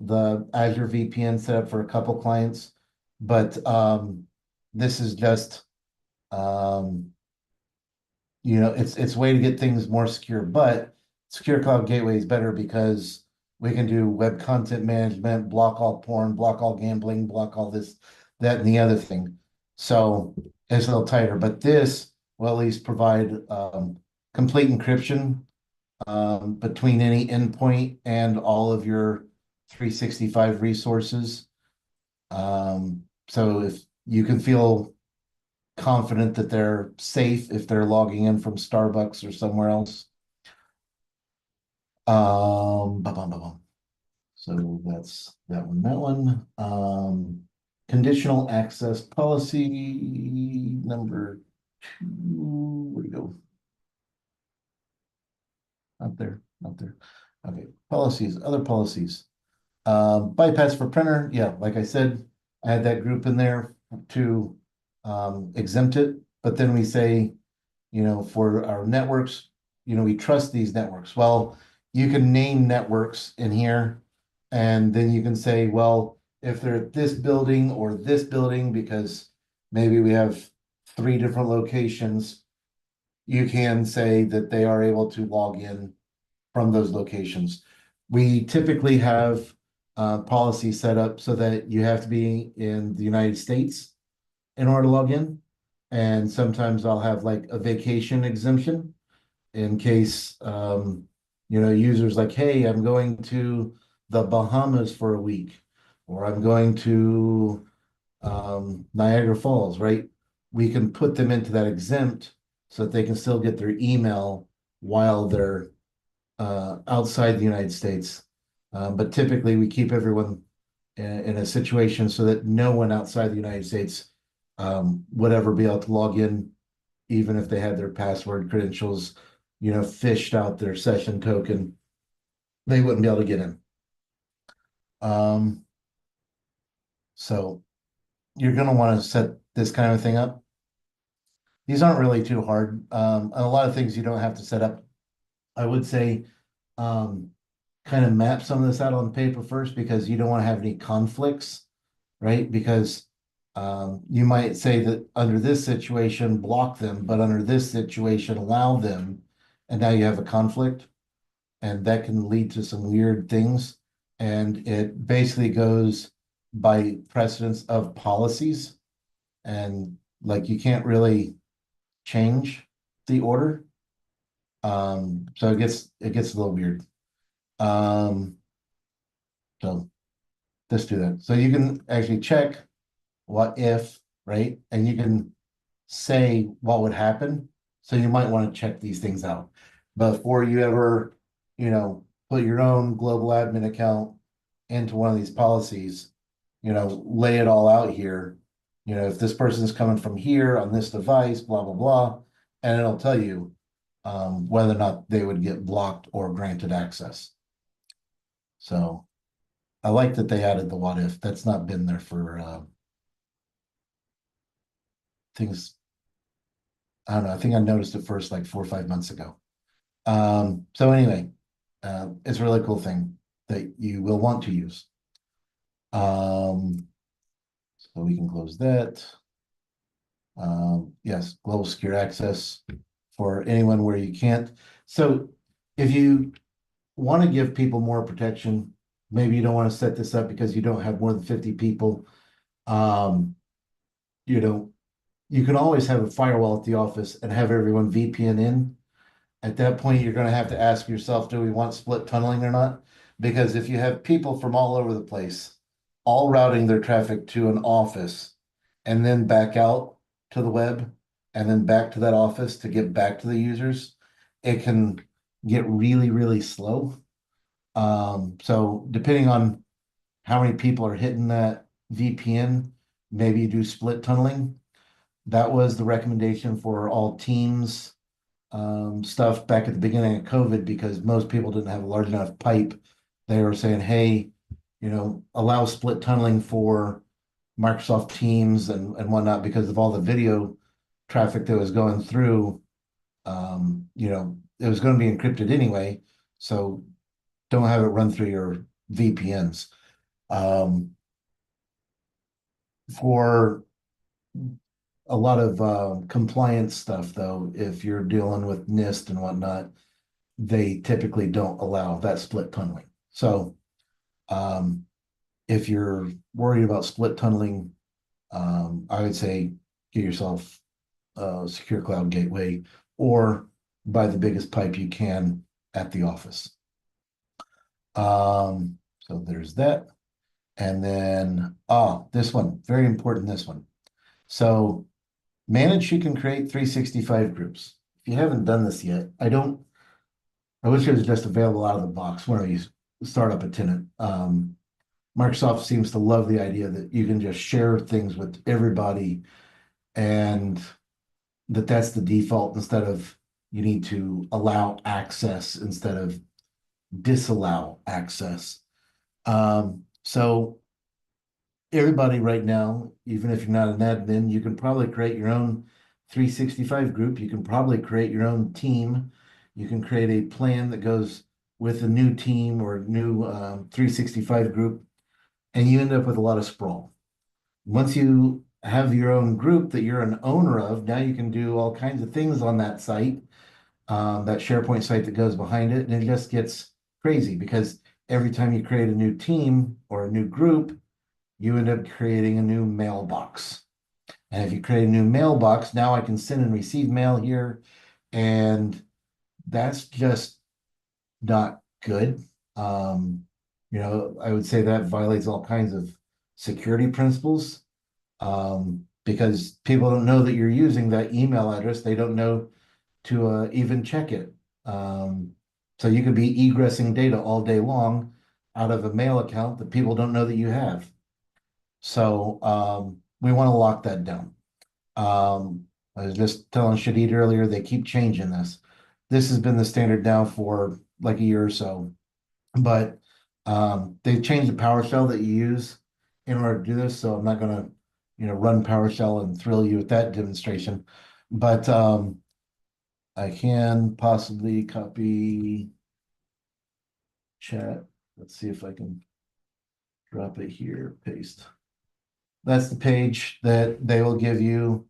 the Azure VPN set up for a couple clients, but this is just um, it's a way to get things more secure. But Secure Cloud Gateway is better because we can do web content management, block all porn, block all gambling, block all this, that, and the other thing. So it's a little tighter, but this will at least provide complete encryption between any endpoint and all of your 365 resources. So if you can feel confident that they're safe if they're logging in from Starbucks or somewhere else. Ba-bum. So that's that one, that one. Conditional access policy number 2. Where'd it go? Not there, not there. Okay, policies, other policies. Bypass for printer, yeah, like I said, I had that group in there to exempt it, but then we say, for our networks, we trust these networks. Well, you can name networks in here, and then you can say, well, if they're at this building or this building, because maybe we have 3 different locations, you can say that they are able to log in from those locations. We typically have policy set up so that you have to be in the United States in order to log in. And sometimes I'll have like a vacation exemption in case, users like, hey, I'm going to the Bahamas for a week, or I'm going to Niagara Falls, right? We can put them into that exempt so that they can still get their email while they're outside the United States. But typically we keep everyone in a situation so that no one outside the United States would ever be able to log in, even if they had their password credentials, fished out their session token, they wouldn't be able to get in. So you're going to want to set this kind of thing up. These aren't really too hard. A lot of things you don't have to set up. I would say kind of map some of this out on paper first, because you don't want to have any conflicts, right? Because you might say that under this situation, block them, but under this situation, allow them. And now you have a conflict, and that can lead to some weird things. And it basically goes by precedence of policies. And like, you can't really change the order. So it gets a little weird. So let's do that. So you can actually check what if, right? And you can say what would happen. So you might want to check these things out before you ever, put your own global admin account into one of these policies, lay it all out here. If this person is coming from here on this device, blah, blah, blah, and it'll tell you whether or not they would get blocked or granted access. So I like that they added the what if. That's not been there for things. I don't know. I think I noticed it first like 4 or 5 months ago. So anyway, it's a really cool thing that you will want to use. So we can close that. Yes, global secure access for anyone where you can't. So if you want to give people more protection, maybe you don't want to set this up because you don't have more than 50 people. You can always have a firewall at the office and have everyone VPN in. At that point, you're going to have to ask yourself, do we want split tunneling or not? Because if you have people from all over the place, all routing their traffic to an office and then back out to the web and then back to that office to get back to the users, it can get really, really slow. So depending on how many people are hitting that VPN, maybe you do split tunneling. That was the recommendation for all Teams stuff back at the beginning of COVID, because most people didn't have a large enough pipe. They were saying, hey, allow split tunneling for Microsoft Teams and whatnot, because of all the video traffic that was going through. It was going to be encrypted anyway, so don't have it run through your VPNs. For a lot of compliance stuff, though, if you're dealing with NIST and whatnot, they typically don't allow that split tunneling. So um, if you're worried about split tunneling, I would say get yourself a secure cloud gateway or buy the biggest pipe you can at the office. So there's that. And then, this one, very important, this one. So manage, you can create 365 groups. If you haven't done this yet, I wish it was just available out of the box when you start up a tenant. Microsoft seems to love the idea that you can just share things with everybody and that's the default instead of you need to allow access instead of disallow access. So everybody right now, even if you're not an admin, you can probably create your own 365 group. You can probably create your own team. You can create a plan that goes with a new team or new 365 group, and you end up with a lot of sprawl. Once you have your own group that you're an owner of, now you can do all kinds of things on that site, that SharePoint site that goes behind it, and it just gets crazy because every time you create a new team or a new group, you end up creating a new mailbox. And if you create a new mailbox, now I can send and receive mail here. And that's just not good. I would say that violates all kinds of security principles because people don't know that you're using that email address. They don't know to even check it. So you could be egressing data all day long out of a mail account that people don't know that you have. So we want to lock that down. I was just telling Shadid earlier, they keep changing this. This has been the standard now for like a year or so, but they've changed the PowerShell that you use in order to do this. So I'm not going to, run PowerShell and thrill you with that demonstration, but I can possibly copy chat. Let's see if I can drop it here, paste. That's the page that they will give you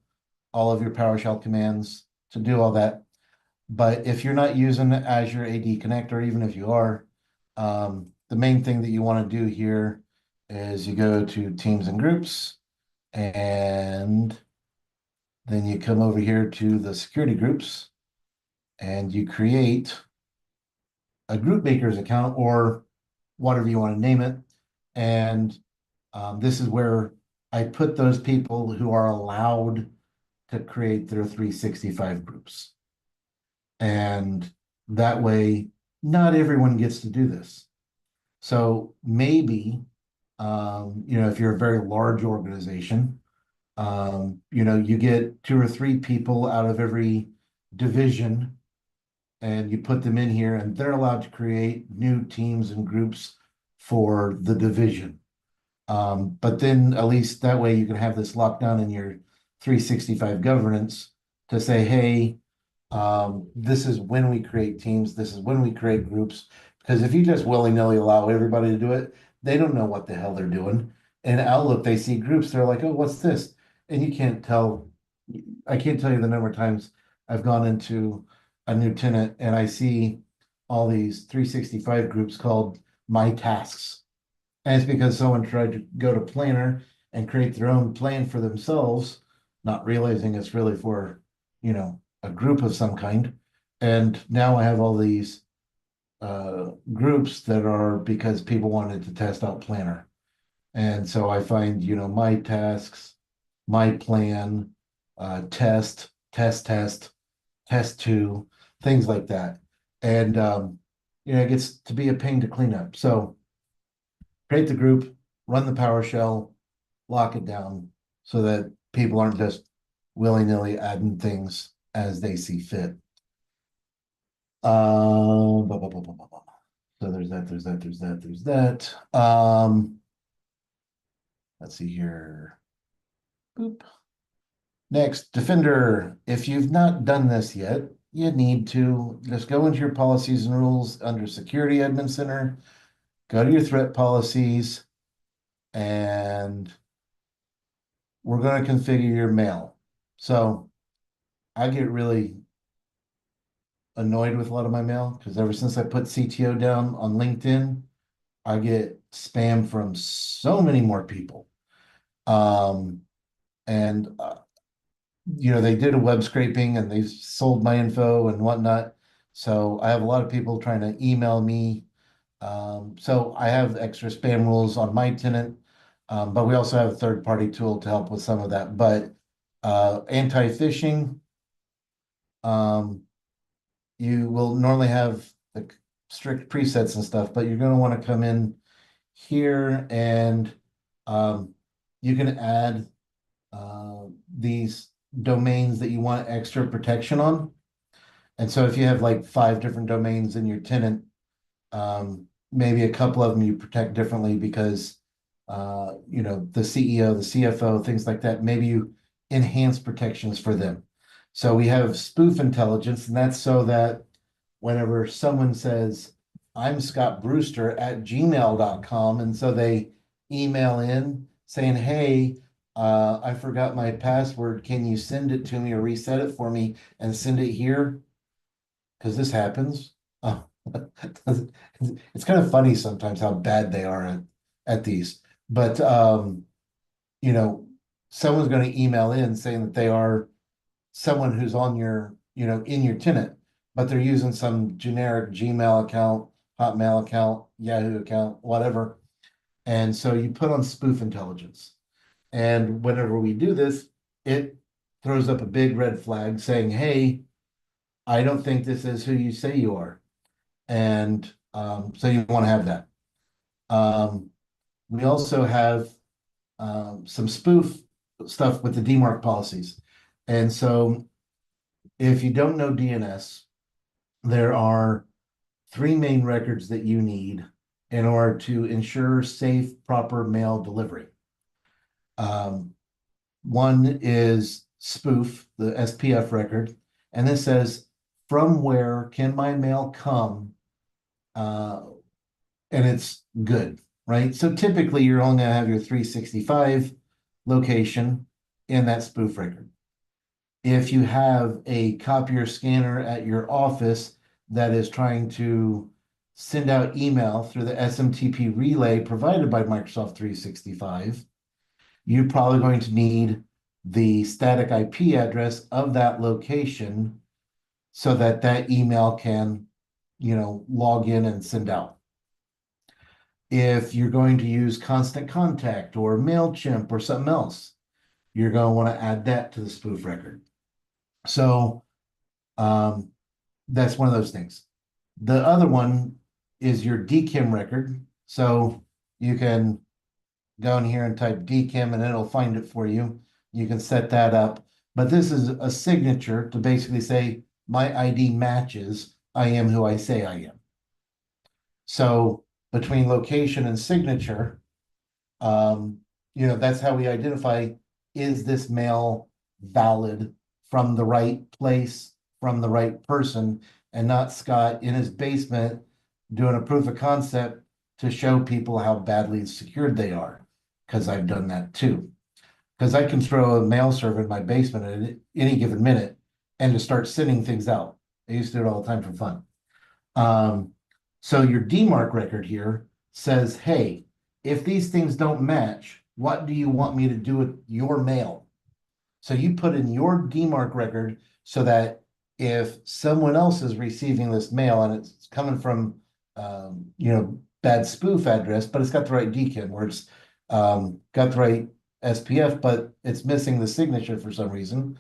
all of your PowerShell commands to do all that. But if you're not using Azure AD Connect, or even if you are, the main thing that you want to do here is you go to Teams and Groups, and then you come over here to the security groups, and you create a group makers account or whatever you want to name it. And this is where I put those people who are allowed to create their 365 groups. And that way, not everyone gets to do this. So maybe, if you're a very large organization, you get 2 or 3 people out of every division and you put them in here and they're allowed to create new teams and groups for the division. But then at least that way you can have this locked down in your 365 governance to say, hey, this is when we create teams, this is when we create groups. Because if you just willy-nilly allow everybody to do it, they don't know what the hell they're doing. In Outlook, they see groups, they're like, oh, what's this? And you can't tell, I can't tell you the number of times I've gone into a new tenant and I see all these 365 groups called my tasks. And it's because someone tried to go to Planner and create their own plan for themselves, not realizing it's really for, a group of some kind. And now I have all these groups that are because people wanted to test out Planner. And so I find, my tasks, my plan, test 2, things like that. And, it gets to be a pain to clean up. So create the group, run the PowerShell, lock it down so that people aren't just willy-nilly adding things as they see fit. So there's that. Let's see here. Boop. Next, Defender. If you've not done this yet, you need to just go into your policies and rules under Security Admin Center, go to your threat policies, and we're going to configure your mail. So I get really annoyed with a lot of my mail because ever since I put CTO down on LinkedIn, I get spam from so many more people. Um, and they did a web scraping and they sold my info and whatnot. So I have a lot of people trying to email me. So I have extra spam rules on my tenant, but we also have a third-party tool to help with some of that. But anti-phishing, um, you will normally have the strict presets and stuff, but you're going to want to come in here and you can add these domains that you want extra protection on. And so if you have like 5 different domains in your tenant, maybe a couple of them you protect differently because the CEO, the CFO, things like that, maybe you enhance protections for them. So we have spoof intelligence, and that's so that whenever someone says, I'm Scott Brewster at gmail.com, and so they email in saying, hey, I forgot my password. Can you send it to me or reset it for me and send it here? Because this happens. It's kind of funny sometimes how bad they are at these. But someone's going to email in saying that they are someone who's on your, in your tenant, but they're using some generic Gmail account, Hotmail account, Yahoo account, whatever. And so you put on spoof intelligence. And whenever we do this, it throws up a big red flag saying, hey, I don't think this is who you say you are. And so you want to have that. We also have some spoof stuff with the DMARC policies. And so if you don't know DNS, there are 3 main records that you need in order to ensure safe, proper mail delivery. One is spoof, the SPF record, and this says, from where can my mail come? And it's good, right? So typically you're only gonna have your 365 location in that spoof record. If you have a copier scanner at your office that is trying to send out email through the SMTP relay provided by Microsoft 365, you're probably going to need the static IP address of that location so that that email can, log in and send out. If you're going to use Constant Contact or MailChimp or something else, you're going to want to add that to the spoof record. So that's one of those things. The other one is your DKIM record. So you can go in here and type DKIM and it'll find it for you. You can set that up. But this is a signature to basically say my ID matches, I am who I say I am. So between location and signature, that's how we identify, is this mail valid from the right place, from the right person, and not Scott in his basement doing a proof of concept to show people how badly secured they are, because I've done that too. Because I can throw a mail server in my basement at any given minute and just start sending things out. I used to do it all the time for fun. So your DMARC record here says, hey, if these things don't match, what do you want me to do with your mail? So you put in your DMARC record so that if someone else is receiving this mail and it's coming from, bad spoof address, but it's got the right DKIM, where it's got the right SPF, but it's missing the signature for some reason.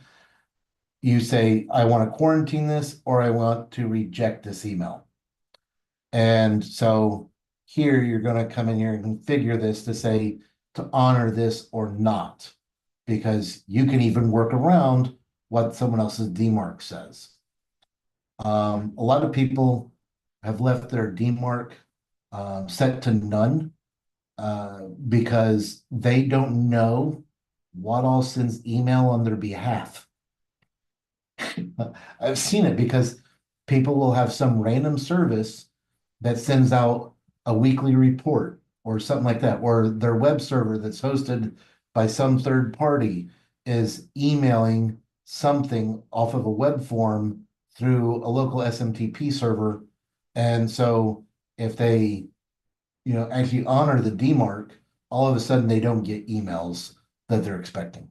You say, I want to quarantine this, or I want to reject this email. And so here you're going to come in here and configure this to say to honor this or not, because you can even work around what someone else's DMARC says. A lot of people have left their DMARC set to none because they don't know what all sends email on their behalf. I've seen it because people will have some random service that sends out a weekly report or something like that, or their web server that's hosted by some third party is emailing something off of a web form through a local SMTP server. And so if they, actually honor the DMARC, all of a sudden they don't get emails that they're expecting.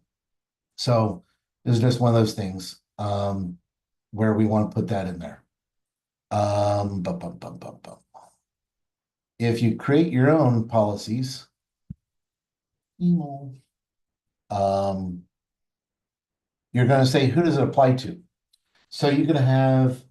So this is just one of those things where we want to put that in there. Bum, bum, bum, bum, bum. If you create your own policies, um, you're going to say, who does it apply to? So you're going to have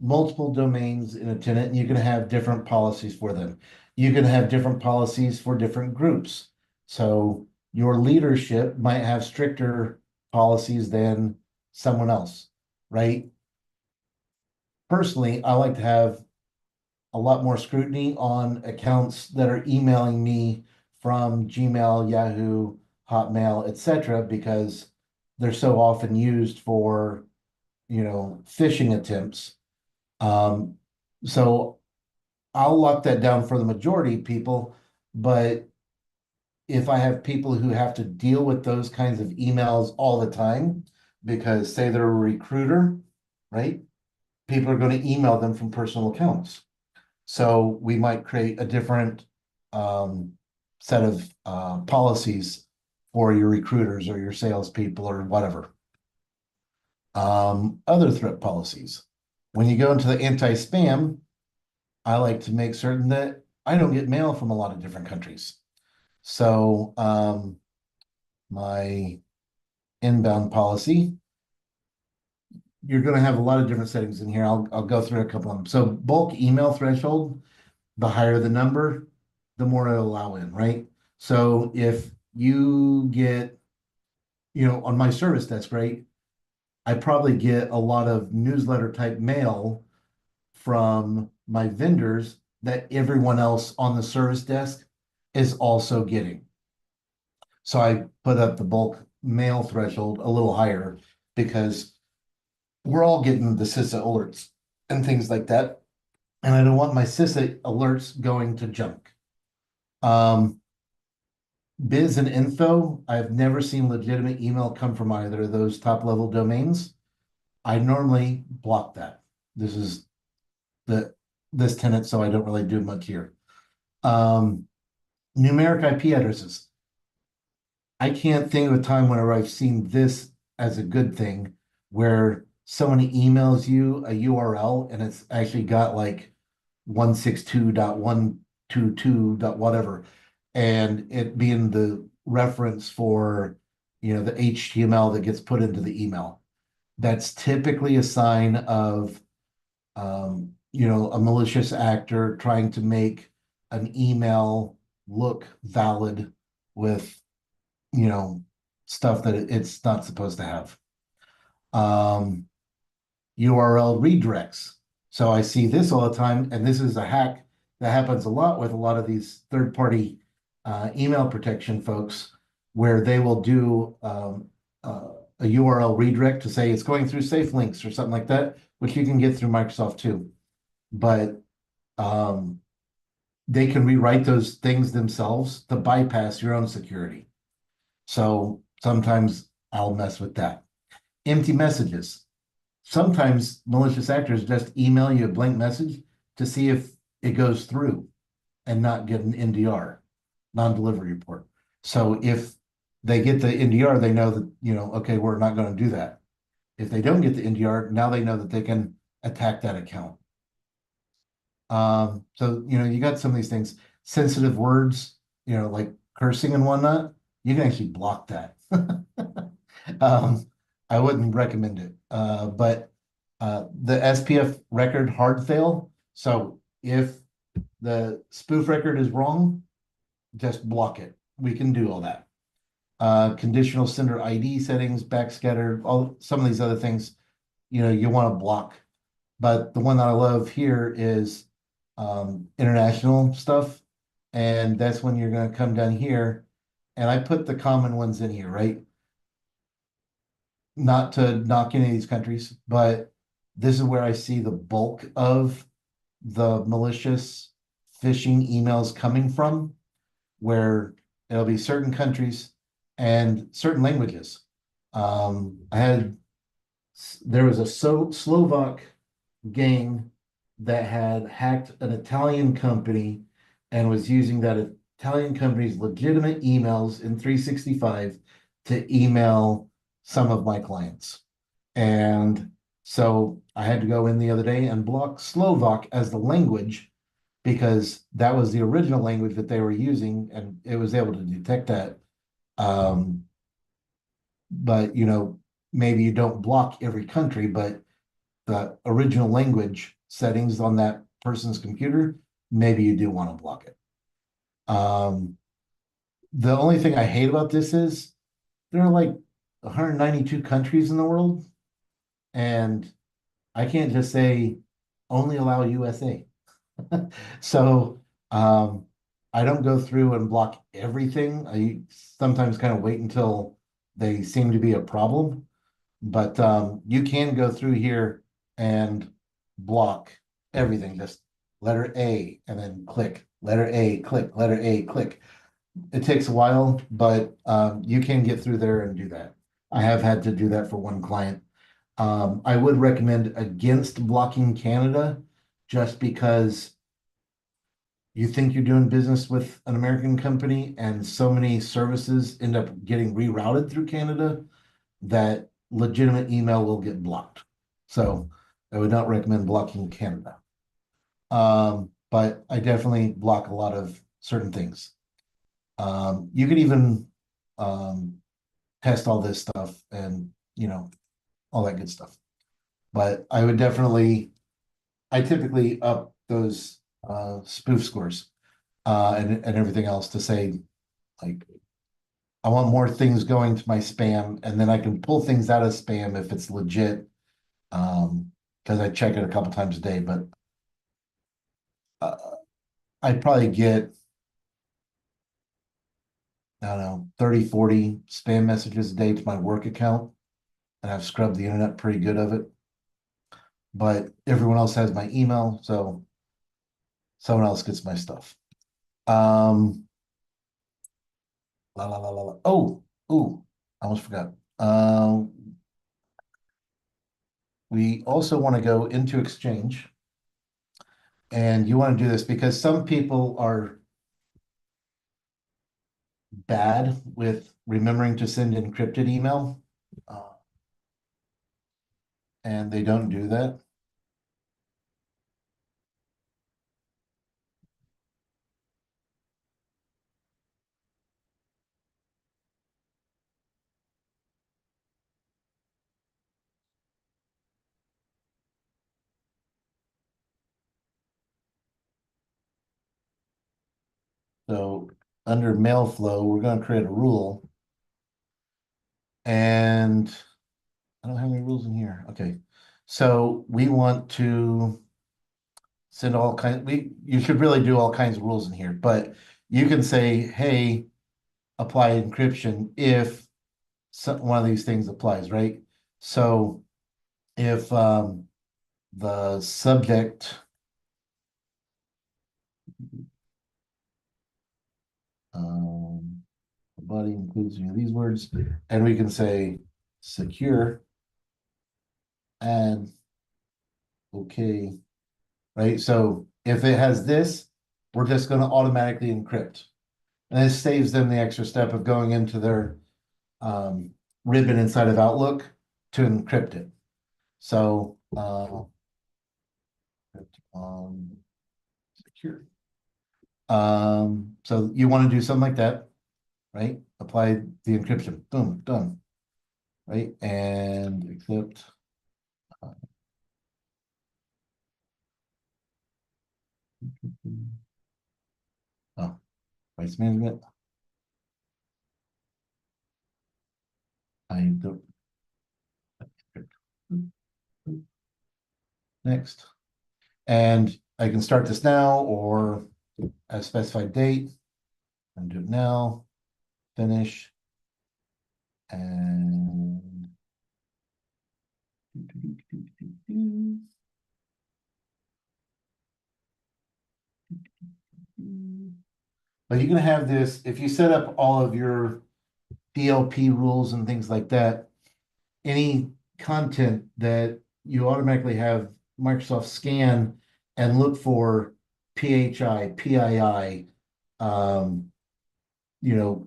multiple domains in a tenant, and you're going to have different policies for them. You're going to have different policies for different groups. So your leadership might have stricter policies than someone else, right? Personally, I like to have a lot more scrutiny on accounts that are emailing me from Gmail, Yahoo, Hotmail, etc., because they're so often used for, phishing attempts. So I'll lock that down for the majority of people, but if I have people who have to deal with those kinds of emails all the time, because say they're a recruiter, right? People are going to email them from personal accounts. So we might create a different set of policies for your recruiters or your salespeople or whatever. Other threat policies. When you go into the anti-spam, I like to make certain that I don't get mail from a lot of different countries. So my inbound policy, you're going to have a lot of different settings in here. I'll go through a couple of them. So bulk email threshold, the higher the number, the more it'll allow in, right? So if you get, on my service desk, right, I probably get a lot of newsletter type mail from my vendors that everyone else on the service desk is also getting. So I put up the bulk mail threshold a little higher because we're all getting the CISA alerts and things like that. And I don't want my CISA alerts going to junk. Biz and info, I've never seen legitimate email come from either of those top level domains. I normally block that. This is this tenant, so I don't really do much here. Numeric IP addresses. I can't think of a time whenever I've seen this as a good thing, where somebody emails you a URL and it's actually got like 162.122. Whatever, and it being the reference for, the HTML that gets put into the email. That's typically a sign of, a malicious actor trying to make an email look valid with, stuff that it's not supposed to have. URL redirects. So I see this all the time, and this is a hack that happens a lot with a lot of these third-party email protection folks, where they will do a URL redirect to say it's going through safe links or something like that, which you can get through Microsoft too. But they can rewrite those things themselves to bypass your own security. So sometimes I'll mess with that. Empty messages. Sometimes malicious actors just email you a blank message to see if it goes through and not get an NDR, non-delivery report. So if they get the NDR, they know that, okay, we're not going to do that. If they don't get the NDR, now they know that they can attack that account. So, you got some of these things, sensitive words, like cursing and whatnot, you can actually block that. I wouldn't recommend it. But the SPF record hard fail. So if the spoof record is wrong, just block it. We can do all that. Conditional sender ID settings, backscatter, some of these other things, you want to block. But the one that I love here is international stuff. And that's when you're going to come down here. And I put the common ones in here, right? Not to knock any of these countries, but this is where I see the bulk of the malicious phishing emails coming from. where it'll be certain countries and certain languages. There was a Slovak gang that had hacked an Italian company and was using that Italian company's legitimate emails in 365 to email some of my clients. And so I had to go in the other day and block Slovak as the language because that was the original language that they were using and it was able to detect that. Um, but maybe you don't block every country, but the original language settings on that person's computer, maybe you do want to block it. The only thing I hate about this is there are like 192 countries in the world, and I can't just say only allow USA. So I don't go through and block everything. I sometimes kind of wait until they seem to be a problem. But you can go through here and block everything. Just letter A and then click, letter A, click, letter A, click. It takes a while, but you can get through there and do that. I have had to do that for one client. I would recommend against blocking Canada just because you think you're doing business with an American company and so many services end up getting rerouted through Canada that legitimate email will get blocked. So I would not recommend blocking Canada. But I definitely block a lot of certain things. You could even test all this stuff and all that good stuff. But I typically up those spoof scores and everything else to say, like, I want more things going to my spam, and then I can pull things out of spam if it's legit. Because I check it a couple times a day, but uh, I probably get, I don't know, 30, 40 spam messages a day to my work account, and I've scrubbed the internet pretty good of it. But everyone else has my email, so someone else gets my stuff. Um, la la la la la. Oh, I almost forgot. We also want to go into Exchange, and you want to do this because some people are bad with remembering to send encrypted email, uh, and they don't do that. So under mail flow, we're going to create a rule, and I don't have any rules in here. Okay, so we want to send all kinds. You should really do all kinds of rules in here, but you can say, "Hey, apply encryption if one of these things applies," right? So if the subject um, the body includes any of these words, and we can say secure and okay, right? So if it has this, we're just going to automatically encrypt. And this saves them the extra step of going into their ribbon inside of Outlook to encrypt it. So secure. So you want to do something like that, right? Apply the encryption. Boom, done. Right? And accept. Oh, rights management. I don't. Next. And I can start this now or at a specified date. I'm do it now. Finish. And But you can have this, if you set up all of your DLP rules and things like that, any content that you automatically have Microsoft scan and look for PHI, PII,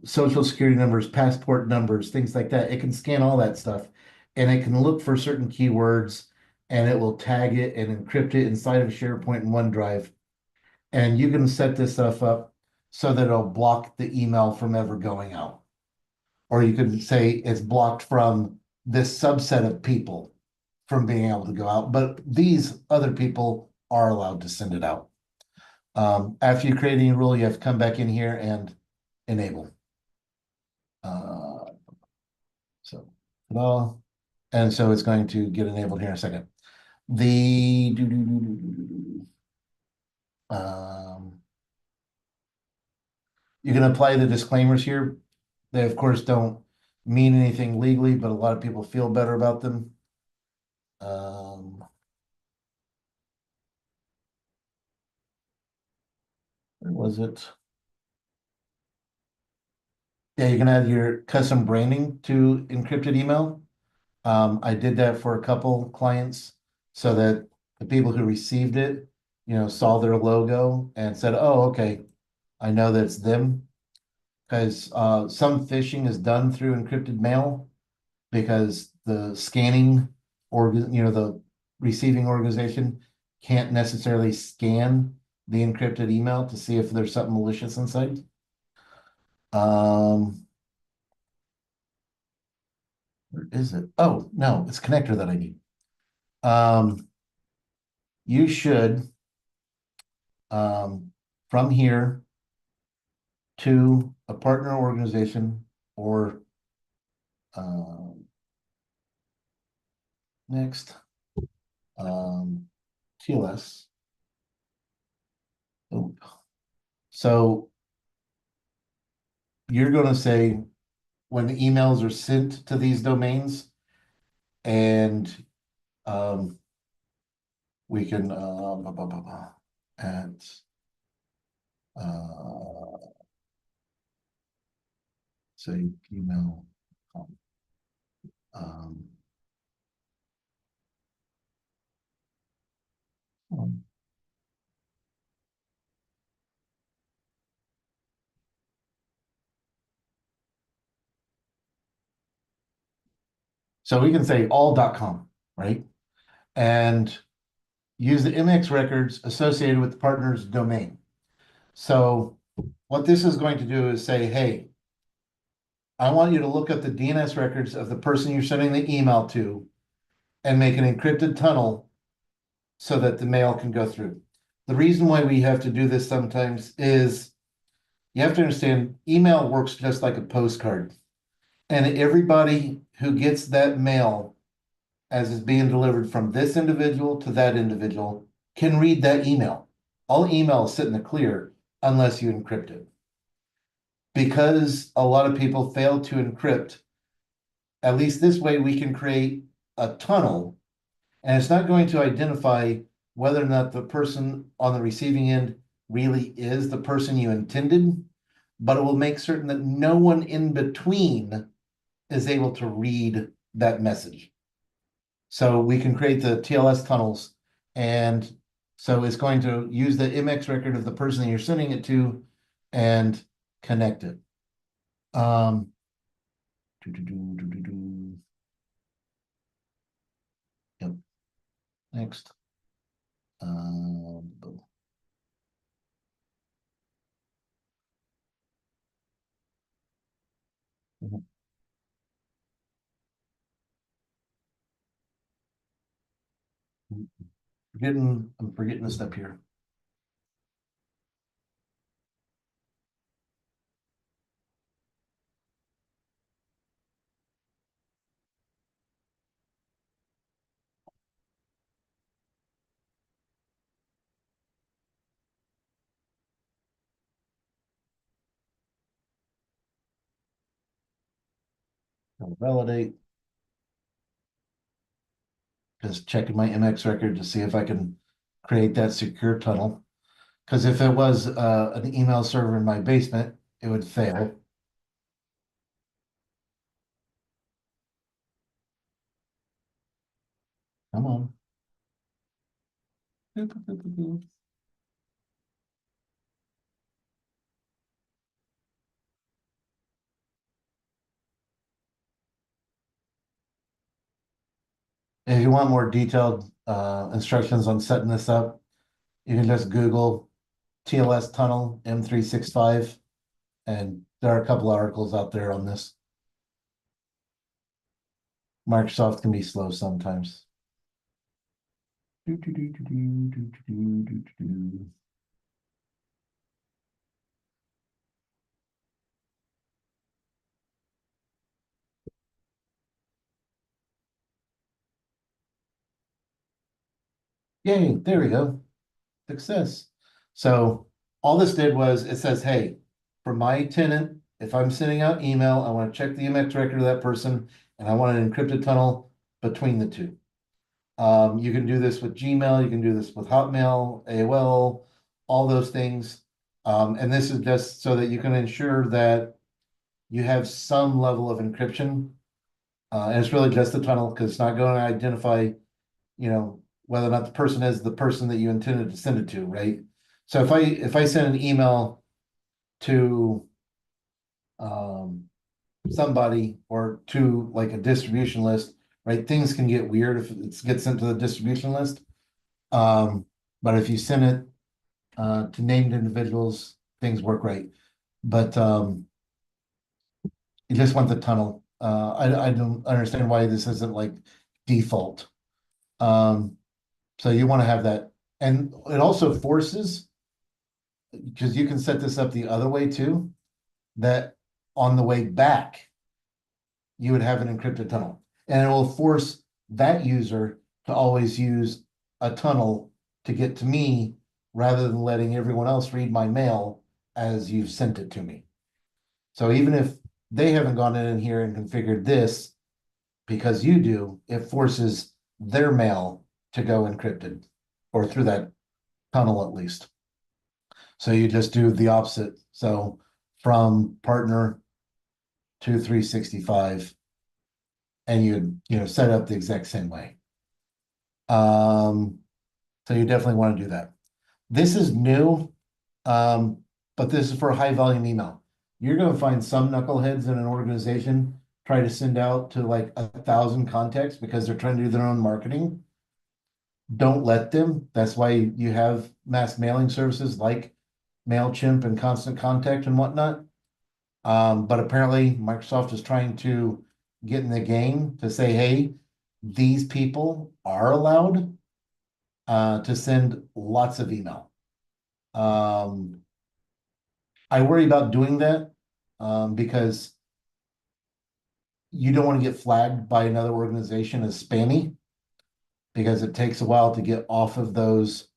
social security numbers, passport numbers, things like that. It can scan all that stuff and it can look for certain keywords and it will tag it and encrypt it inside of SharePoint and OneDrive. And you can set this stuff up so that it'll block the email from ever going out. Or you could say it's blocked from this subset of people from being able to go out, but these other people are allowed to send it out. After you create any rule, you have to come back in here and enable. So, and so it's going to get enabled here in a second. The you can apply the disclaimers here. They, of course, don't mean anything legally, but a lot of people feel better about them. Where was it? Yeah, you can add your custom branding to encrypted email. I did that for a couple clients so that the people who received it, saw their logo and said, oh, okay, I know that it's them. Because some phishing is done through encrypted mail because the scanning or the receiving organization can't necessarily scan the encrypted email to see if there's something malicious inside. Where is it? Oh, no, it's connector that I need. You should from here to a partner organization or next TLS. Oh. So you're going to say when the emails are sent to these domains, and we can add say email um, so we can say all.com, right? And use the MX records associated with the partner's domain. So what this is going to do is say, hey, I want you to look up the DNS records of the person you're sending the email to and make an encrypted tunnel so that the mail can go through. The reason why we have to do this sometimes is you have to understand email works just like a postcard. And everybody who gets that mail as is being delivered from this individual to that individual can read that email. All email is sitting in the clear unless you encrypt it. Because a lot of people fail to encrypt, at least this way we can create a tunnel, and it's not going to identify whether or not the person on the receiving end really is the person you intended, but it will make certain that no one in between is able to read that message. So we can create the TLS tunnels, and so it's going to use the MX record of the person that you're sending it to and connect it. Yep. Next. I'm forgetting a step here. I'll validate. Just checking my MX record to see if I can create that secure tunnel. Because if it was an email server in my basement, it would fail. Come on. Boop, boop, boop, boop, boop. If you want more detailed instructions on setting this up, you can just Google TLS tunnel M365, and there are a couple articles out there on this. Microsoft can be slow sometimes. Do, do, do, do, do, do, do, do, do, do. Yay, there we go. Success. So all this did was it says, hey, for my tenant, if I'm sending out email, I want to check the MX record of that person and I want an encrypted tunnel between the two. You can do this with Gmail, you can do this with Hotmail, AOL, all those things. And this is just so that you can ensure that you have some level of encryption. And it's really just the tunnel because it's not going to identify, whether or not the person is the person that you intended to send it to, right? So if I send an email to somebody or to like a distribution list, right? Things can get weird if it gets sent to the distribution list. But if you send it to named individuals, things work right. But you just want the tunnel. I don't understand why this isn't like default. So you want to have that. And it also forces, because you can set this up the other way too, that on the way back, you would have an encrypted tunnel. And it will force that user to always use a tunnel to get to me rather than letting everyone else read my mail as you've sent it to me. So even if they haven't gone in here and configured this, because you do, it forces their mail to go encrypted or through that tunnel at least. So you just do the opposite. So from partner to 365, and you set up the exact same way. So you definitely want to do that. This is new, but this is for high volume email. You're going to find some knuckleheads in an organization try to send out to like 1,000 contacts because they're trying to do their own marketing. Don't let them. That's why you have mass mailing services like MailChimp and Constant Contact and whatnot. But apparently Microsoft is trying to get in the game to say, hey, these people are allowed to send lots of email. I worry about doing that because you don't want to get flagged by another organization as spammy because it takes a while to get off of those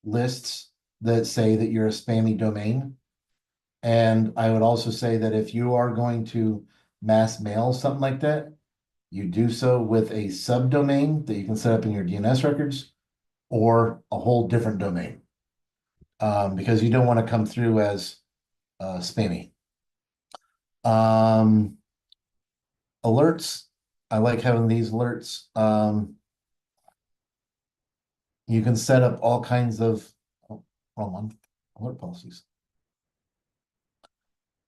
lists that say that you're a spammy domain. And I would also say that if you are going to mass mail something like that, you do so with a subdomain that you can set up in your DNS records or a whole different domain. Because you don't want to come through as spammy. Alerts. I like having these alerts. You can set up all kinds of wrong one, alert policies.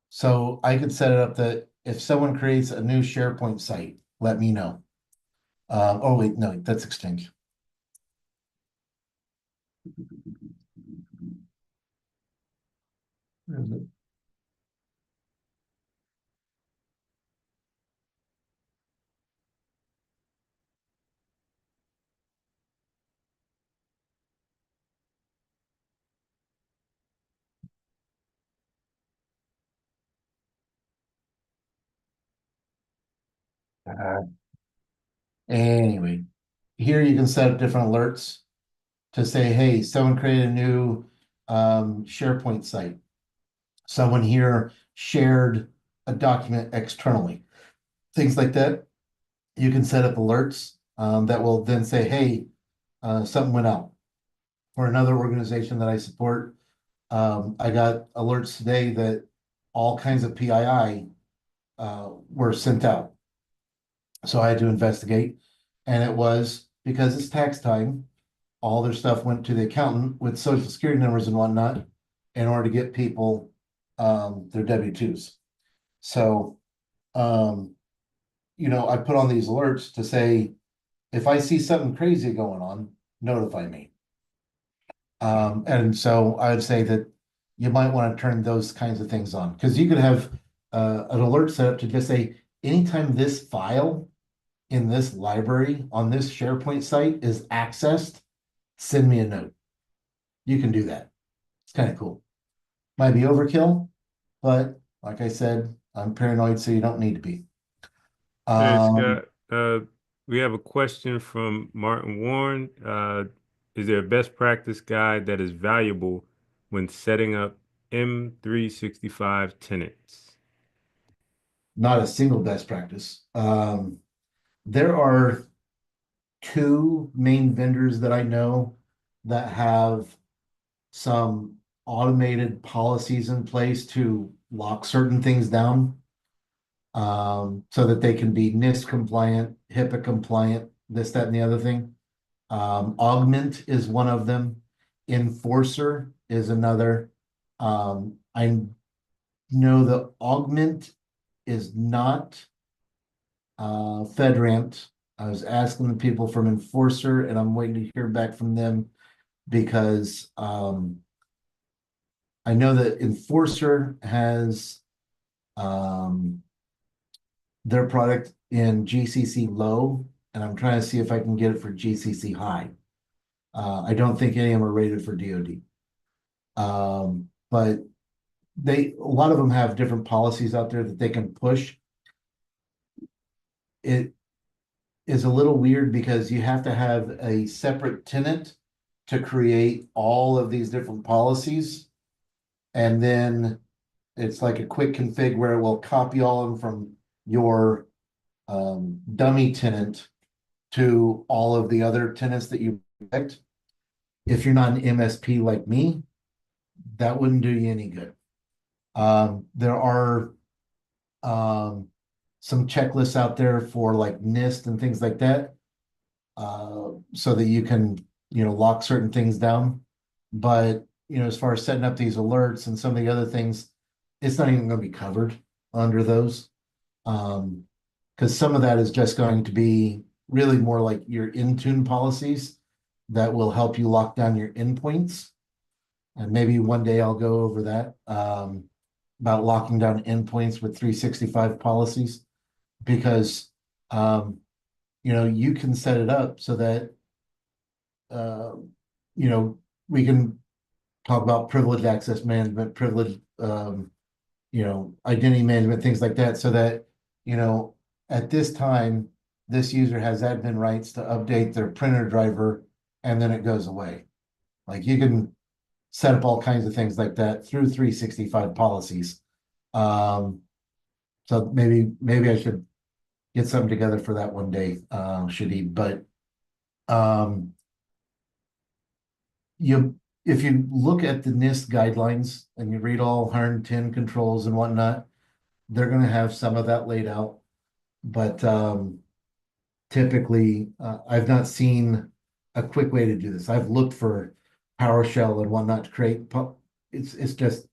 So I could set it up that if someone creates a new SharePoint site, let me know. Oh wait, no, that's Exchange. Where is it? Uh, anyway, here you can set up different alerts to say, hey, someone created a new SharePoint site. Someone here shared a document externally. Things like that. You can set up alerts that will then say, hey, something went out. For another organization that I support, I got alerts today that all kinds of PII were sent out. So I had to investigate, and it was because it's tax time. All their stuff went to the accountant with social security numbers and whatnot in order to get people their W-2s. So, um, I put on these alerts to say, if I see something crazy going on, notify me. And so I would say that you might want to turn those kinds of things on because you could have an alert set up to just say, anytime this file in this library on this SharePoint site is accessed, send me a note. You can do that. It's kind of cool. Might be overkill, but like I said, I'm paranoid, so you don't need to be. Hey Um, Scott, we have a question from Martin Warren. Is there a best practice guide that is valuable when setting up M365 tenants? Not a single best practice. There are two main vendors that I know that have some automated policies in place to lock certain things down, so that they can be NIST compliant, HIPAA compliant, this, that, and the other thing. Augment is one of them. Enforcer is another. I know the Augment is not FedRAMP. I was asking the people from Enforcer, and I'm waiting to hear back from them because I know that Enforcer has um, their product in GCC low, and I'm trying to see if I can get it for GCC high. I don't think any of them are rated for DoD. But a lot of them have different policies out there that they can push. It is a little weird because you have to have a separate tenant to create all of these different policies. And then it's like a quick config where it will copy all of them from your dummy tenant to all of the other tenants that you picked. If you're not an MSP like me, that wouldn't do you any good. There are um, some checklists out there for like NIST and things like that, so that you can, lock certain things down. But, as far as setting up these alerts and some of the other things, it's not even going to be covered under those. Because some of that is just going to be really more like your Intune policies that will help you lock down your endpoints. And maybe one day I'll go over that, about locking down endpoints with 365 policies because, um, you can set it up so that, uh, you know, we can talk about privileged access management, privileged, identity management, things like that, so that, you know, at this time, this user has admin rights to update their printer driver, and then it goes away. Like you can set up all kinds of things like that through 365 policies. Um, so maybe I should get something together for that one day, should he, but um, you if you look at the NIST guidelines and you read all 110 controls and whatnot, they're going to have some of that laid out. But typically, I've not seen a quick way to do this. I've looked for PowerShell and whatnot to create. It's just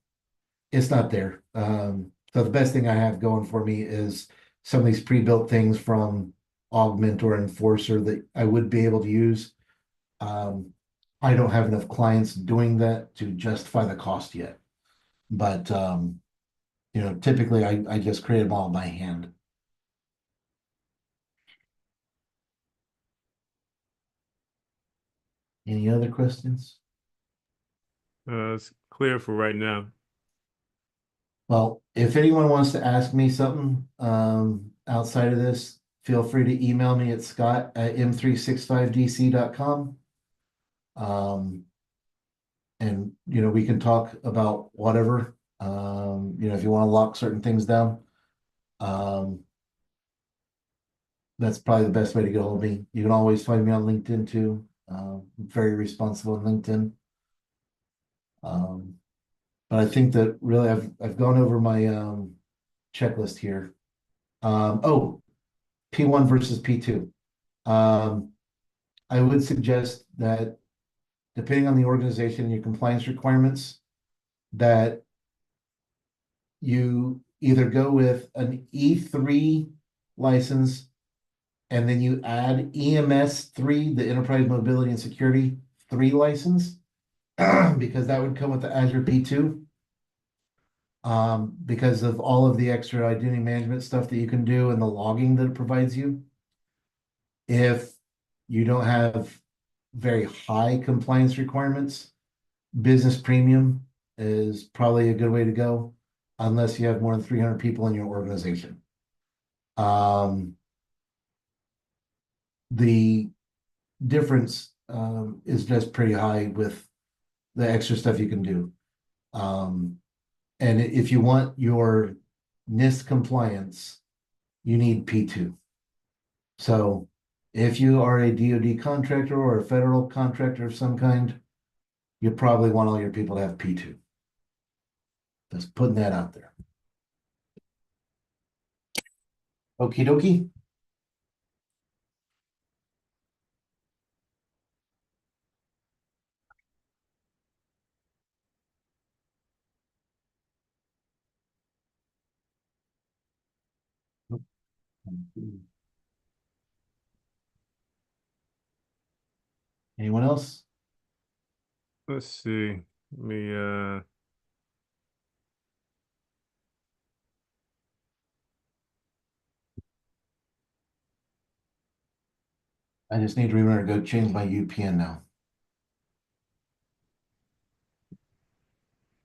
it's not there. So the best thing I have going for me is some of these pre-built things from Augment or Enforcer that I would be able to use. Um, I don't have enough clients doing that to justify the cost yet. But typically I just create them all by hand. Any other questions? It's clear for right now. Well, if anyone wants to ask me something outside of this, feel free to email me at scott@m365dc.com. Um, and we can talk about whatever. If you want to lock certain things down, um, that's probably the best way to get hold of me. You can always find me on LinkedIn too. I'm very responsible on LinkedIn. Um, but I think that really I've gone over my checklist here. Oh, P1 versus P2. Um, I would suggest that depending on the organization and your compliance requirements, that you either go with an E3 license and then you add EMS 3, the Enterprise Mobility and Security 3 license, because that would come with the Azure P2. Because of all of the extra identity management stuff that you can do and the logging that it provides you. If you don't have very high compliance requirements, business premium is probably a good way to go, unless you have more than 300 people in your organization. The difference is just pretty high with the extra stuff you can do. And if you want your NIST compliance, you need P2. So if you are a DoD contractor or a federal contractor of some kind, you probably want all your people to have P2. Just putting that out there. Okie dokie. Anyone else? Let's see. Let me I just need to remember to go change my UPN now,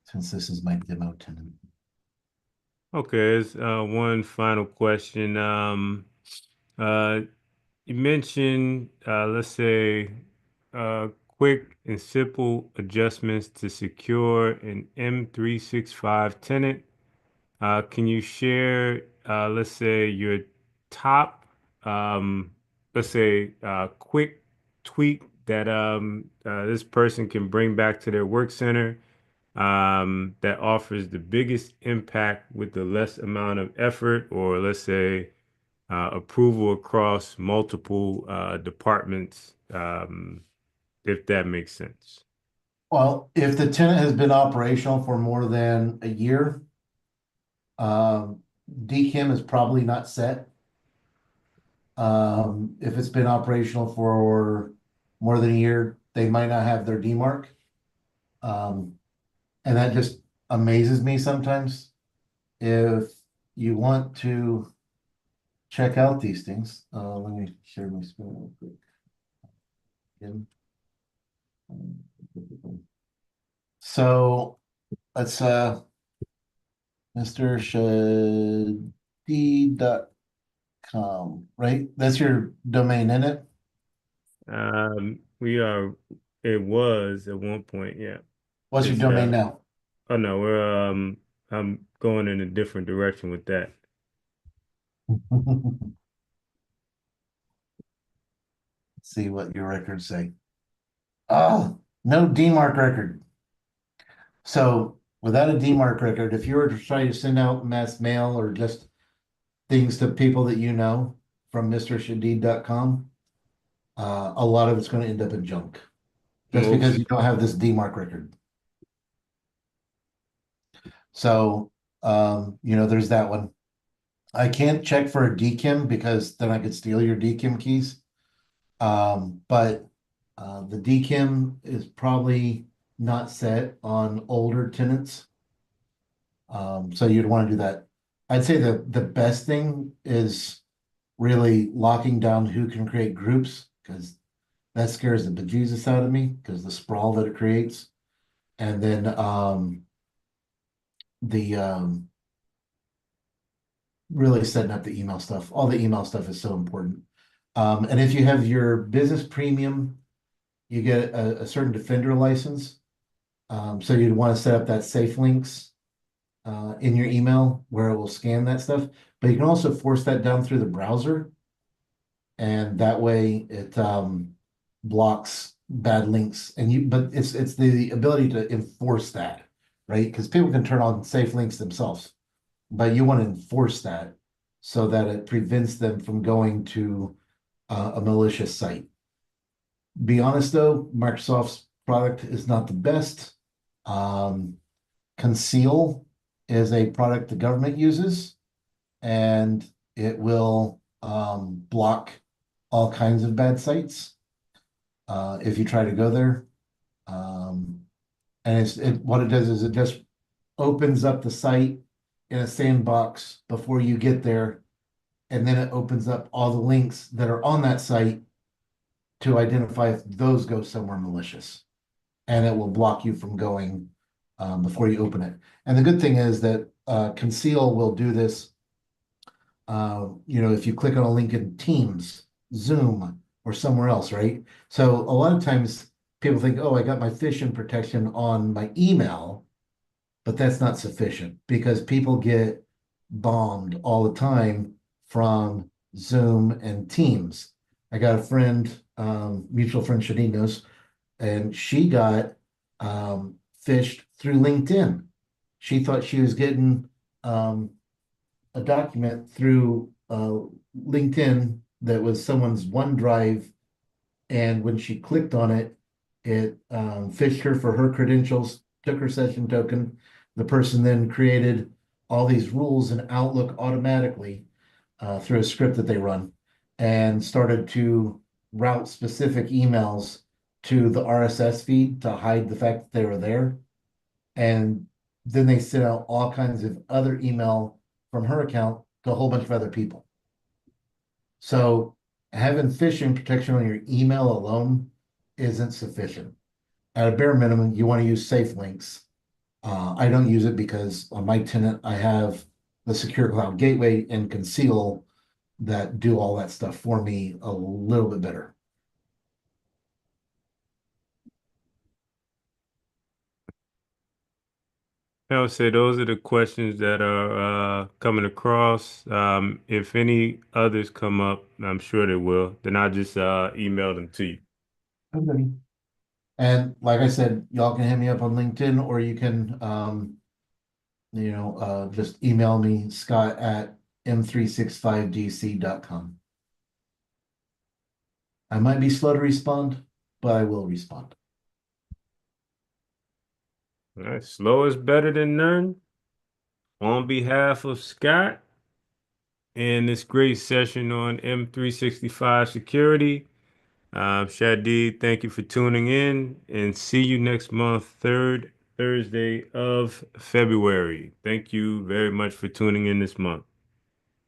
since this is my demo tenant. Okay, it's one final question. Uh you mentioned let's say quick and simple adjustments to secure an M365 tenant. Can you share let's say your top let's say quick tweak that this person can bring back to their work center that offers the biggest impact with the less amount of effort, or let's say approval across multiple departments, if that makes sense. Well, if the tenant has been operational for more than a year, DKIM is probably not set. If it's been operational for more than a year, they might not have their DMARC. And that just amazes me sometimes. If you want to check out these things, let me share my screen real quick. Again. So let's Mr. Shadi.com, right? That's your domain, isn't it? We are, it was at one point, yeah. What's your It's domain now? oh no, we're I'm going in a different direction with that. See what your records say. Oh, no DMARC record. So without a DMARC record, if you were to try to send out mass mail or just things to people that you know from MrShadid.com, a lot of it's going to end up in junk just because Most, you don't have this DMARC record. So, there's that one. I can't check for a DKIM because then I could steal your DKIM keys. But the DKIM is probably not set on older tenants. So you'd want to do that. I'd say the best thing is really locking down who can create groups, because that scares the bejesus out of me because the sprawl that it creates. And then the really setting up the email stuff. All the email stuff is so important. And if you have your business premium, you get a certain Defender license. So you'd want to set up that safe links in your email where it will scan that stuff. But you can also force that down through the browser. And that way it blocks bad links. But it's the ability to enforce that right? Because people can turn on safe links themselves, but you want to enforce that so that it prevents them from going to a malicious site. Be honest though, Microsoft's product is not the best. Um, Conceal is a product the government uses, and it will block all kinds of bad sites if you try to go there. Um, and what it does is it just opens up the site in a sandbox before you get there, and then it opens up all the links that are on that site to identify if those go somewhere malicious, and it will block you from going before you open it. And the good thing is that Conceal will do this. If you click on a link in Teams, Zoom, or somewhere else, right? So a lot of times people think, oh, I got my phishing protection on my email, but that's not sufficient because people get bombed all the time from Zoom and Teams. I got a friend, mutual friend Shadeen knows, and she got phished through LinkedIn. She thought she was getting a document through LinkedIn that was someone's OneDrive, and when she clicked on it, it phished her for her credentials, took her session token. The person then created all these rules in Outlook automatically through a script that they run, and started to route specific emails to the RSS feed to hide the fact that they were there. And then they sent out all kinds of other email from her account to a whole bunch of other people. So having phishing protection on your email alone isn't sufficient. At a bare minimum, you want to use safe links. I don't use it because on my tenant, I have the Secure Cloud Gateway and Conceal that do all that stuff for me a little bit better. I would say those are the questions that are coming across. If any others come up, I'm sure they will. Then I'll just email them to you. Okay. And like I said, y'all can hit me up on LinkedIn, or you can just email me, Scott at m365dc.com. I might be slow to respond, but I will respond. All right, slow is better than none. On behalf of Scott and this great session on M365 security, Shadi, thank you for tuning in and see you next month, third Thursday of February. Thank you very much for tuning in this month.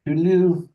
Toodaloo.